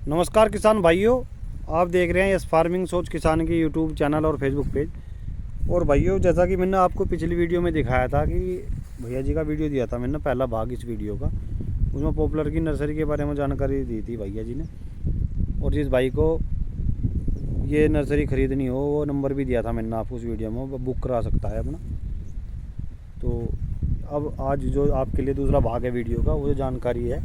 नमस्कार किसान भाइयों, आप देख रहे हैं यस फार्मिंग सोच किसान की यूट्यूब चैनल और फेसबुक पेज। और भाइयों, जैसा कि मैंने आपको पिछली वीडियो में दिखाया था कि भैया जी का वीडियो दिया था मैंने, पहला भाग इस वीडियो का, उसमें पॉपुलर की नर्सरी के बारे में जानकारी दी थी भैया जी ने। और जिस भाई को ये नर्सरी ख़रीदनी हो वो नंबर भी दिया था मैंने आपको उस वीडियो में, वो बुक करा सकता है अपना। तो अब आज जो आपके लिए दूसरा भाग है वीडियो का, वो जो जानकारी है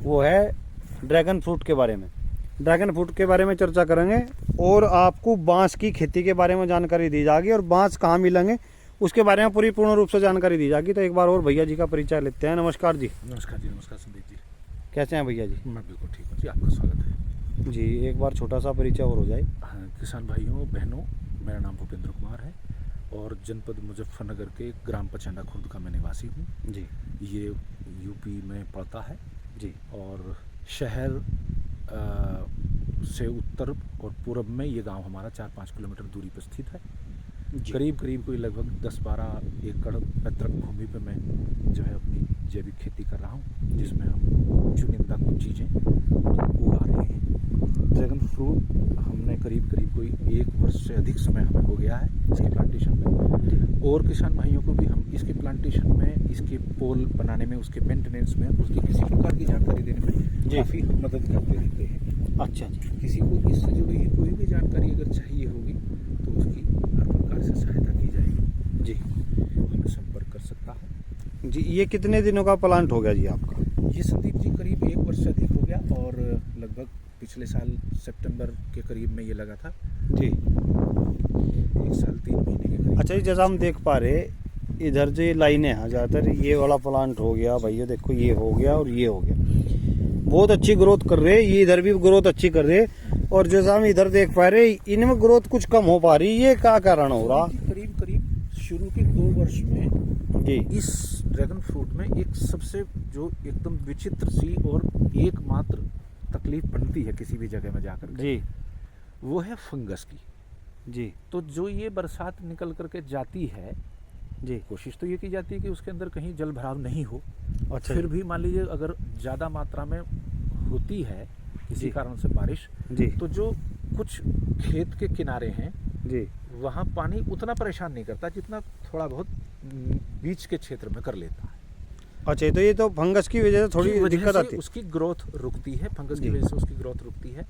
वो है ड्रैगन फ्रूट के बारे में। ड्रैगन फ्रूट के बारे में चर्चा करेंगे और आपको बांस की खेती के बारे में जानकारी दी जाएगी और बांस कहाँ मिलेंगे उसके बारे में पूरी पूर्ण रूप से जानकारी दी जाएगी। तो एक बार और भैया जी का परिचय लेते हैं। नमस्कार जी। नमस्कार जी। नमस्कार संदीप जी। कैसे हैं भैया जी? मैं बिल्कुल ठीक हूँ जी, आपका स्वागत है जी। एक बार छोटा सा परिचय और हो जाए। हाँ, किसान भाइयों बहनों, मेरा नाम भूपेंद्र कुमार है और जनपद मुजफ्फरनगर के ग्राम पचंडा खुर्द का मैं निवासी हूँ जी। ये यूपी में पड़ता है जी। और शहर से उत्तर और पूर्व में ये गांव हमारा 4-5 किलोमीटर दूरी पर स्थित है। करीब कोई लगभग 10-12 एकड़ पैतृक भूमि पे मैं जो है अपनी जैविक खेती कर रहा हूँ, जिसमें हम चुनिंदा कुछ चीज़ें उगा रहे हैं। ड्रैगन फ्रूट हमने करीब कोई 1 वर्ष से अधिक समय हमें हो गया है इसके प्लांटेशन में। और किसान भाइयों को भी हम इसके प्लांटेशन में, इसके पोल बनाने में, उसके मेंटेनेंस में, उसकी किसी प्रकार की जानकारी देने में काफ़ी मदद करते रहते हैं। अच्छा जी। किसी को इससे जुड़ी हुई कोई भी जानकारी अगर चाहिए होगी तो उसकी हर प्रकार से सहायता की जाएगी जी। वो हमें संपर्क कर सकता है जी। ये कितने दिनों का प्लांट हो गया जी आपका? ये संदीप जी करीब 1 वर्ष से अधिक हो गया और लगभग पिछले साल सितंबर के करीब में ये लगा था जी। 1 साल 3 महीने के करीब। अच्छा जी, जैसा हम देख पा रहे इधर जो ये लाइनें हैं, ज़्यादातर ये वाला प्लांट हो गया भैया, देखो ये हो गया और ये हो गया, बहुत अच्छी ग्रोथ कर रहे हैं। ये इधर भी ग्रोथ अच्छी कर रहे हैं और जैसा हम इधर देख पा रहे इनमें ग्रोथ कुछ कम हो पा रही है, ये क्या कारण हो रहा? करीब शुरू के 2 वर्ष में जी इस ड्रैगन फ्रूट में एक सबसे जो एकदम विचित्र सी और एकमात्र तकलीफ बनती है किसी भी जगह में जाकर के, जी वो है फंगस की। जी। तो जो ये बरसात निकल करके जाती है जी, कोशिश तो ये की जाती है कि उसके अंदर कहीं जल भराव नहीं हो। अच्छा। फिर भी मान लीजिए अगर ज़्यादा मात्रा में होती है किसी कारण से बारिश जी, तो जो कुछ खेत के किनारे हैं जी, वहाँ पानी उतना परेशान नहीं करता जितना थोड़ा बहुत बीच के क्षेत्र में कर लेता है। अच्छा, तो ये तो फंगस की वजह से थोड़ी दिक्कत आती है। उसकी ग्रोथ रुकती है, फंगस की वजह से उसकी ग्रोथ रुकती है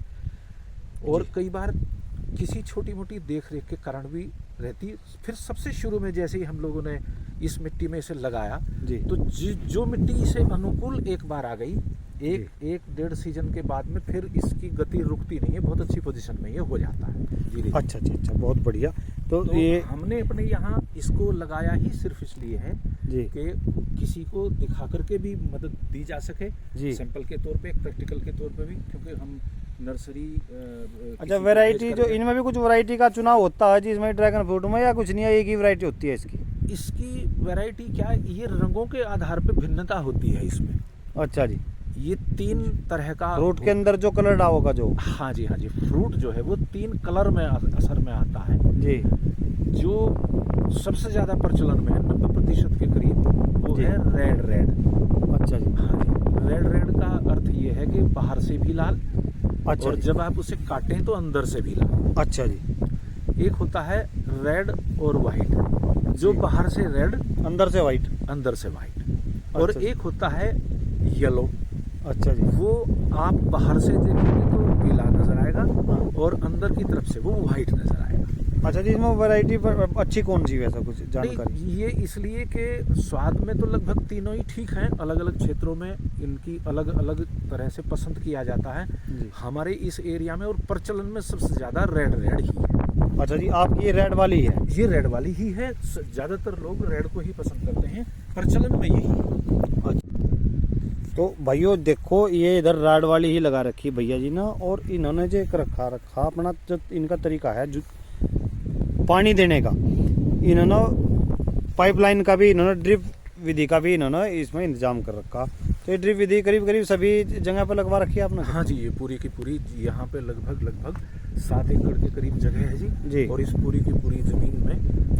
और कई बार किसी छोटी मोटी देख रेख के कारण भी रहती है। फिर सबसे शुरू में जैसे ही हम लोगों ने इस मिट्टी में इसे लगाया जी, तो जो मिट्टी इसे अनुकूल एक बार आ गई, एक 1-1.5 सीजन के बाद में फिर इसकी गति रुकती नहीं है, बहुत अच्छी पोजीशन में ये हो जाता है धीरे। अच्छा, बहुत बढ़िया। तो ये हमने अपने यहाँ इसको लगाया ही सिर्फ इसलिए है जी कि किसी को दिखा करके भी मदद दी जा सके जी, सैंपल के तौर पे, प्रैक्टिकल के तौर पे भी, क्योंकि हम नर्सरी अच्छा, वैरायटी जो इनमें भी कुछ वैरायटी का चुनाव होता है जी इसमें ड्रैगन फ्रूट में, या कुछ नहीं है, एक ही वैरायटी होती है इसकी वैरायटी क्या है, ये रंगों के आधार पे भिन्नता होती है इसमें। अच्छा जी। ये 3 तरह का फ्रूट के अंदर जो कलर डाल होगा जो, हाँ जी फ्रूट जो है वो 3 कलर में असर में आता है जी। जो सबसे ज्यादा प्रचलन में है 90% के करीब, वो है रेड। अच्छा जी। हाँ जी, रेड का अर्थ ये है कि बाहर से भी लाल, अच्छा, और जब आप उसे काटें तो अंदर से भी लाल। अच्छा जी। एक होता है रेड और वाइट, जो बाहर से रेड अंदर से वाइट, और अच्छा, एक होता है येलो। अच्छा जी। वो आप बाहर से देखेंगे तो पीला नजर आएगा और अंदर की तरफ से वो वाइट नजर आएगा। अच्छा जी। इसमें वैरायटी अच्छी कौन सी, वैसा कुछ जानकारी? ये इसलिए कि स्वाद में तो लगभग तीनों ही ठीक हैं, अलग अलग क्षेत्रों में इनकी अलग अलग तरह से पसंद किया जाता है। हमारे इस एरिया में और प्रचलन में सबसे ज्यादा रेड ही है। अच्छा जी, आपकी ये रेड वाली है? ये रेड वाली ही है, ज्यादातर लोग रेड को ही पसंद करते हैं, प्रचलन में यही है। तो भाइयों देखो, ये इधर रेड वाली ही लगा रखी है भैया जी ने, और इन्होंने जो एक रखा अपना जो इनका तरीका है जो पानी देने का, इन्होंने पाइपलाइन का भी, इन्होंने ड्रिप विधि का भी इन्होंने इसमें इंतजाम कर रखा। तो ये ड्रिप विधि करीब सभी जगह पर लगवा रखी है आपने? हाँ जी, ये पूरी की पूरी यहाँ पे लगभग 7 एकड़ के करीब जगह है जी। और इस पूरी की पूरी जमीन में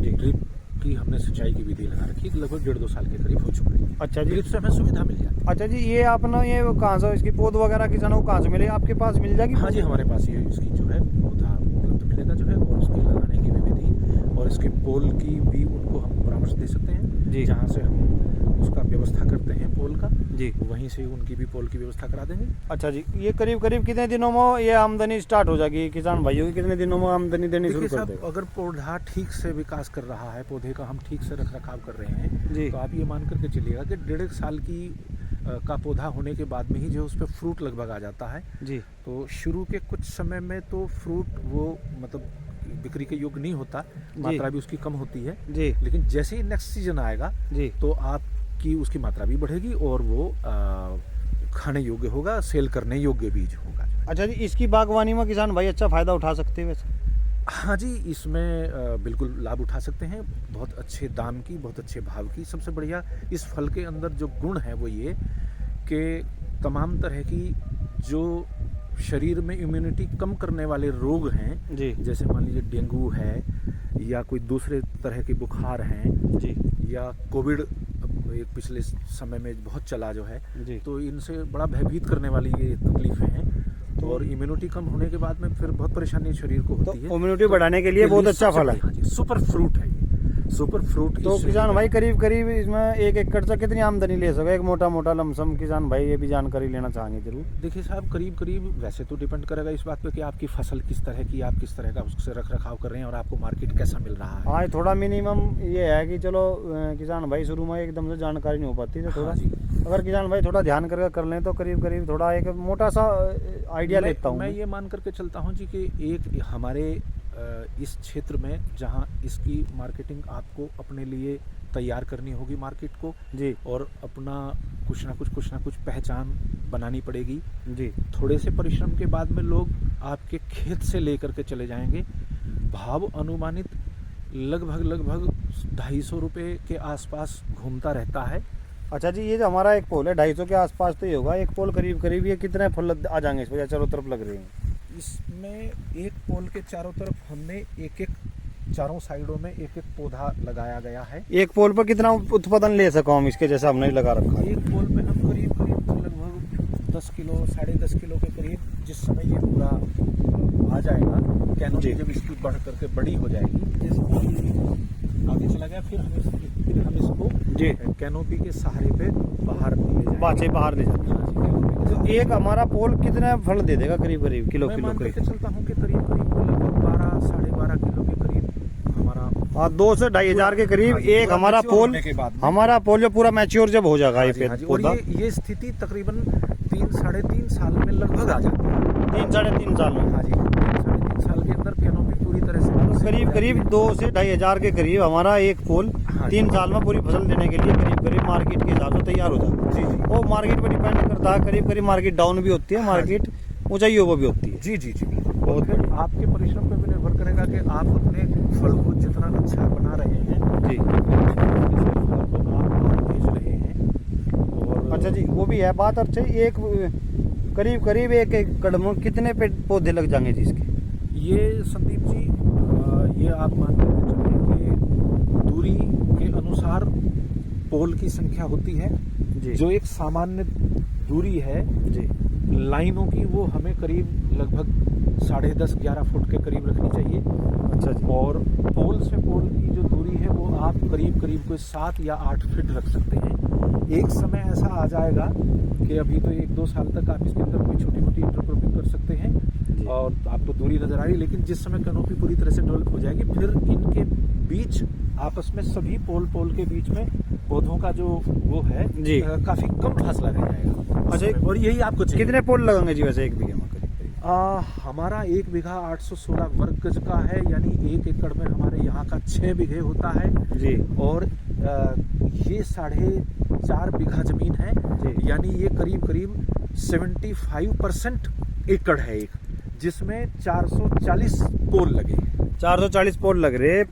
ड्रिप की हमने सिंचाई की विधि लगा रखी है, लगभग 1.5-2 साल के करीब हो चुका है। अच्छा जी। इससे हमें सुविधा मिल जाती अच्छा जी, ये अपना ये कहाँ से इसकी पौध वगैरह किसानों को कहाँ से मिले, आपके पास मिल जाएगी? है। हाँ जी, हमारे पास ये इसकी जो है पौधा उपलब्ध मिलेगा जो है, और उसकी लगाने की भी विधि और इसके पोल की भी उनको हम परामर्श दे सकते हैं जी। जहाँ से हम उसका व्यवस्था करते हैं पोल का जी। वहीं से उनकी भी पोल की व्यवस्था करा देंगे। अच्छा जी, ये करीब करीब कितने दिनों में ये आमदनी स्टार्ट हो जाएगी किसान भाइयों की? कितने दिनों में आमदनी देनी शुरू देखिए कर साहब, देगा? अगर पौधा ठीक से विकास कर रहा है, पौधे का हम ठीक से रख रखाव कर रहे हैं जी। तो आप ये मान करके चलिएगा कि 1.5 साल की का पौधा होने के बाद में ही जो उस पर फ्रूट लगभग आ जाता है। जी। तो शुरू के कुछ समय में तो फ्रूट वो मतलब बिक्री के योग्य नहीं होता, मात्रा भी उसकी कम होती है। जी। लेकिन जैसे ही नेक्स्ट सीजन आएगा जी। तो आपकी उसकी मात्रा भी बढ़ेगी और वो खाने योग्य होगा, सेल करने योग्य बीज होगा। अच्छा जी, इसकी बागवानी में किसान भाई अच्छा फायदा उठा सकते हैं वैसे? हाँ जी, इसमें बिल्कुल लाभ उठा सकते हैं, बहुत अच्छे दाम की, बहुत अच्छे भाव की। सबसे बढ़िया इस फल के अंदर जो गुण है वो ये कि तमाम तरह की जो शरीर में इम्यूनिटी कम करने वाले रोग हैं जी। जैसे मान लीजिए डेंगू है या कोई दूसरे तरह के बुखार हैं जी। या कोविड एक पिछले समय में बहुत चला जो है, जी। तो इनसे बड़ा भयभीत करने वाली ये तकलीफें हैं। और इम्यूनिटी कम होने के बाद में फिर बहुत परेशानी शरीर को तो होती है। इम्यूनिटी बढ़ाने के लिए बहुत अच्छा फल है। हाँ जी, सुपर फ्रूट है ये, सुपर फ्रूट। तो किसान भाई करीब करीब इसमें 1 एकड़ से कितनी आमदनी ले सके? एक मोटा मोटा लमसम किसान भाई ये भी जानकारी लेना चाहेंगे जरूर। देखिए साहब, करीब करीब वैसे तो डिपेंड करेगा इस बात पे कि आपकी फसल किस तरह की, आप किस तरह का उससे रख रखाव कर रहे हैं और आपको मार्केट कैसा मिल रहा है। हाँ, थोड़ा मिनिमम ये है कि चलो किसान भाई शुरू में एकदम से जानकारी नहीं हो पाती, तो थोड़ा हाँ जी। अगर किसान भाई थोड़ा ध्यान करके कर लें तो करीब करीब थोड़ा एक मोटा सा आइडिया लेता हूँ मैं ये मान करके चलता हूँ जी कि एक हमारे इस क्षेत्र में जहाँ इसकी मार्केटिंग आपको अपने लिए तैयार करनी होगी मार्केट को जी। और अपना कुछ ना कुछ पहचान बनानी पड़ेगी जी। थोड़े से परिश्रम के बाद में लोग आपके खेत से लेकर के चले जाएंगे। भाव अनुमानित लगभग 250 रुपये के आसपास घूमता रहता है। अच्छा जी, ये जो हमारा एक पोल है 250 के आसपास तो ही होगा। एक पोल करीब करीब ये कितने फल आ जाएंगे इस वजह चारों तरफ लग रहे हैं? इसमें एक पोल के चारों तरफ हमने एक चारों साइडों में एक पौधा लगाया गया है। एक पोल पर कितना उत्पादन ले सको हम इसके, जैसा हमने लगा रखा है? एक पोल पे हम करीब लगभग 10 किलो 10.5 किलो के करीब, जिस समय ये पूरा आ जाएगा कैनोपी, जब इसकी बढ़ करके बड़ी हो जाएगी, आगे चला गया, फिर हम इसको जी कैनोपी के सहारे पे बाहर ले जाएंगे। बाहर ले जाते हैं। तो एक हमारा पोल कितने फल दे देगा करीब करीब किलो मैं किलो मान करीब? के चलता हूँ कि करीब लगभग 12-12.5 किलो के करीब हमारा। हाँ, 2 से 2.5 हजार के करीब एक हमारा पोल, हमारा पोल जो पूरा मैच्योर जब हो जाएगा ये और पौधा। ये स्थिति तकरीबन 3-3.5 साल में लगभग आ जाती है। 3-3.5 साल में? हाँ जी, 3-3.5 साल के अंदर कैनोपी पूरी तरह से करीब करीब 2 से 2.5 हजार के करीब हमारा एक पोल 3 साल में पूरी फसल देने के लिए करीब करीब मार्केट के हिसाब से तैयार हो जाता है। जी। वो मार्केट पर डिपेंड करता है, करीब करीब मार्केट डाउन भी होती है, मार्केट ऊंचाइयों पर भी होती है। जी। और फिर आपके परिश्रम पर भी निर्भर करेगा कि आप अपने फल को जितना अच्छा बना रहे हैं जी। आप भेज रहे हैं। और अच्छा जी, वो भी है बात। अच्छा, एक करीब करीब 1 एकड़ में कितने पौधे लग जाएंगे जी इसके? ये संदीप जी, ये आप मान कर चलिए कि दूरी के अनुसार पोल की संख्या होती है जी। जो एक सामान्य दूरी है जी। लाइनों की, वो हमें करीब लगभग 10.5-11 फुट के करीब रखनी चाहिए। अच्छा जी। और पोल से पोल की जो दूरी है वो आप करीब कोई 7 या 8 फीट रख सकते हैं। एक समय ऐसा आ जाएगा कि अभी तो 1-2 साल तक आप इसके अंदर कोई छोटी मोटी इंटरक्रॉपिंग कर सकते हैं और आपको दूरी नजर आ रही है, लेकिन जिस समय कैनोपी पूरी तरह से डेवलप हो जाएगी फिर इनके बीच आपस में सभी पोल के बीच में पौधों का जो वो है जी। काफी कम फासला रह जाएगा। अच्छा, और यही आपको चाहिए। कितने पोल लगेंगे जी वैसे 1 बीघे में? हमारा 1 बीघा 816 वर्ग गज का है, यानी 1 एकड़ में हमारे यहाँ का 6 बीघे होता है जी। और ये 4.5 बीघा जमीन है जी। यानी ये करीब 75% एकड़ है एक, जिसमें 440 पोल लगे हैं। 440 पोल लग रहे,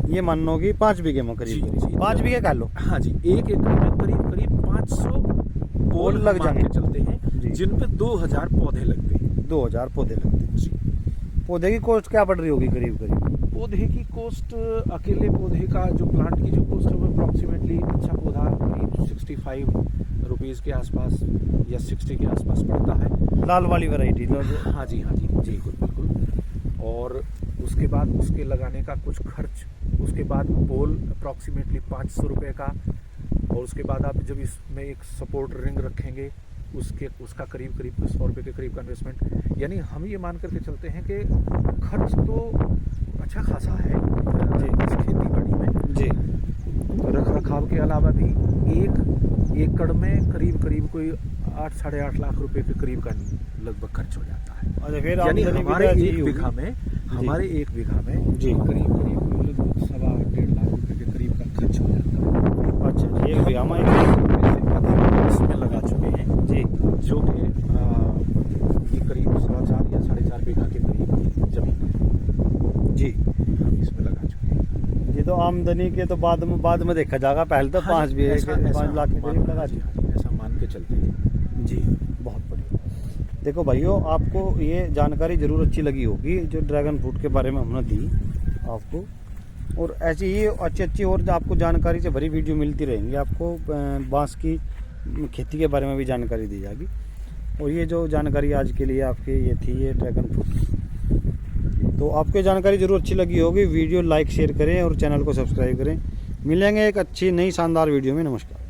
ये मान लो कि 5 बीघे में जी, करीब जी। 5 बीघे कर लो। हाँ जी, 1 एकड़ में करीब 500 पोल लग मान के जाएंगे। चलते हैं, जी। जिन पे 2000 पौधे लगते हैं। 2000 पौधे लगते हैं। पौधे की कॉस्ट क्या पड़ रही होगी करीब करीब? पौधे की कॉस्ट, अकेले पौधे का जो प्लांट की जो कॉस्ट है वो अप्रॉक्सीमेटली अच्छा पौधा करीब 65 रुपीज़ के आसपास या 60 के आसपास पड़ता है। लाल वाली वैरायटी हाँ जी बिल्कुल बिल्कुल। और उसके बाद उसके लगाने का कुछ खर्च, उसके बाद पोल अप्रॉक्सीमेटली 500 रुपये का, और उसके बाद आप जब इसमें एक सपोर्ट रिंग रखेंगे उसका करीब 100 रुपये के करीब का इन्वेस्टमेंट। यानी हम ये मान करके चलते हैं कि खर्च तो अच्छा खासा है जी इस खेती बाड़ी में जी। रख रखाव के अलावा भी 1 एकड़ में करीब कोई 8 साढ़े 8 लाख रुपए के करीब का लगभग खर्च हो जाता है। अच्छा, फिर यानी आमदनी भी हमारे तो ऐसी एक ही बीघा में जी करीब लगभग 1.25 लाख रुपए के करीब का खर्च हो जाता है। अच्छा जी, एक बीघा में इसमें लगा चुके हैं जी, जो कि ये करीब 4.25 या 4.5 बीघा के करीब जमीन है जी हम इसमें लगा चुके हैं। ये तो आमदनी के तो बाद में देखा जाएगा, पहले तो 5 बीघे 5 लाख के करीब लगा जी ऐसा मान के चलते हैं जी। बहुत बढ़िया। देखो भाइयों, आपको ये जानकारी ज़रूर अच्छी लगी होगी जो ड्रैगन फ्रूट के बारे में हमने दी आपको, और ऐसी ही अच्छी और आपको जानकारी से भरी वीडियो मिलती रहेंगी। आपको बांस की खेती के बारे में भी जानकारी दी जाएगी। और ये जो जानकारी आज के लिए आपके ये थी, ये ड्रैगन फ्रूट। तो आपको जानकारी ज़रूर अच्छी लगी होगी। वीडियो लाइक शेयर करें और चैनल को सब्सक्राइब करें। मिलेंगे एक अच्छी नई शानदार वीडियो में। नमस्कार।